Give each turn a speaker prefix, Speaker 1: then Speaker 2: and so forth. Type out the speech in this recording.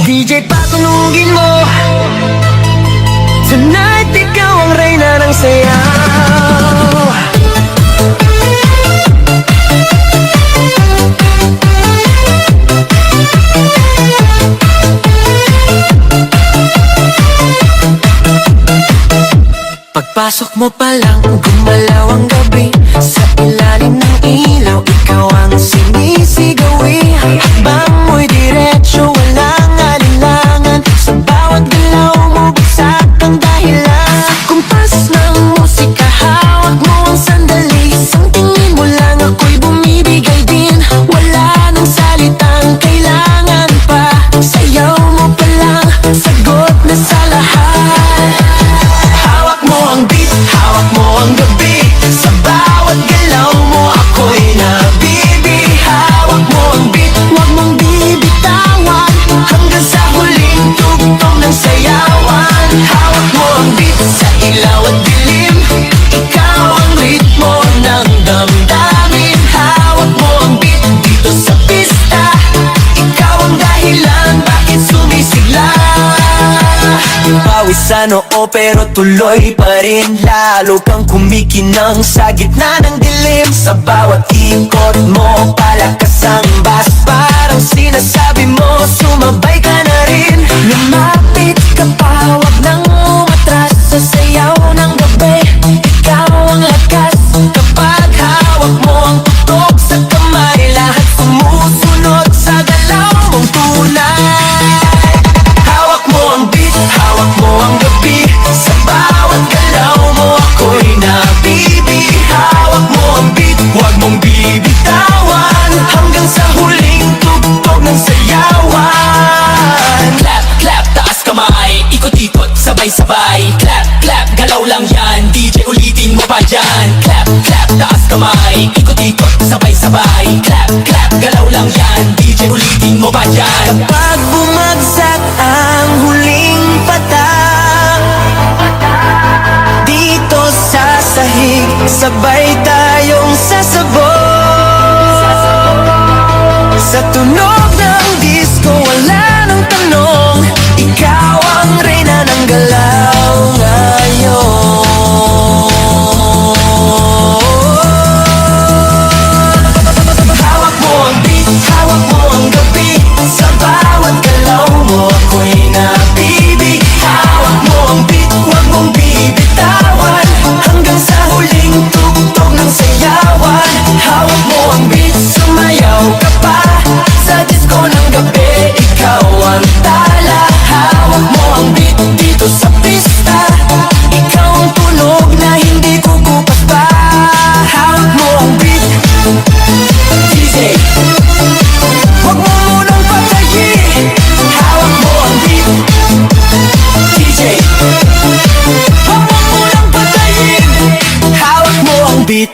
Speaker 1: DJ patunugin mo. Tonight ikaw ang reyna ng sayaw. Pagpasok mo pa lang, gumalaw ang gabi. Sa ilalim ng ilaw, ikaw ang sinisigawi. Hakbang mo'y diretsyo, walang alinlangan. Sa bawat galaw mo, bagsak ang dahilan. Kumpas ng musika, hawak mo ang sandali. Isang tingin mo lang, ako'y bumibigay din. Wala nang salitang kailangan pa. Sayaw mo pa lang, sagot na sa lahat. Hawak mo ang beat, hawak mo ang gabi. Sa bawat galaw mo, ako'y nabibi. Hawak mo ang beat, huwag mong bibitawan. Hanggang sa huling tugtog ng sayawan. Hawak mo ang beat, sa ilaw at dilim. Ikaw ang ritmo ng damdamin. Hawak mo ang beat, dito sa pista. Ikaw ang dahilan, bakit sumisigla. Pawis sa noo pero tuloy pa rin. Lalo kang kumikinang sa gitna ng dilim. Sa bawat ikot mo, palakas ang bass. Parang sinasabi mo, sumabay ka na rin. Lumapit ka pa, wag nang umatras. Sa sayaw ng gabi, ikaw ang lakas. Kapag hawak mo ang tutok sa kamay, lahat sumusunod sa galaw mong tunay. Hawak mo ang beat, hawak mo ang gabi. Sa bawat galaw mo, ako'y nabibi. Hawak mo ang beat, huwag mong bibitawan. Hanggang sa huling tugtog ng sayawan.
Speaker 2: Clap, clap, taas kamay, ikot-ikot, sabay-sabay. Clap, clap, galaw lang yan, DJ ulitin mo pa dyan. Clap, clap, taas kamay, ikot-ikot, sabay-sabay. Clap, clap, galaw lang yan, DJ ulitin mo pa dyan.
Speaker 1: Kapag bumagsak ang huling patak, dito sa sahig, sabay tayong sasabog. Sa tunog ng disco, wala nang tanong. Ikaw ang reyna ng galaw ngayon. Hawak mo ang beat, hawak mo ang gabi. Sa bawat galaw mo, ako'y nabibi. Hawak mo ang beat, huwag mong bibitawan. Hanggang sa huling tugtog ng sayawan. Hawak mo ang beat, sumayaw ka pa. Sa disco ng gabi, ikaw ang tala. Hawak mo ang beat, dito sa pista. Ikaw ang tunog na hindi kukupas pa. Hawak mo ang beat, DJ, huwag mo munang patayin. Hawak mo ang beat, DJ, huwag mo munang patayin. Hawak mo ang beat.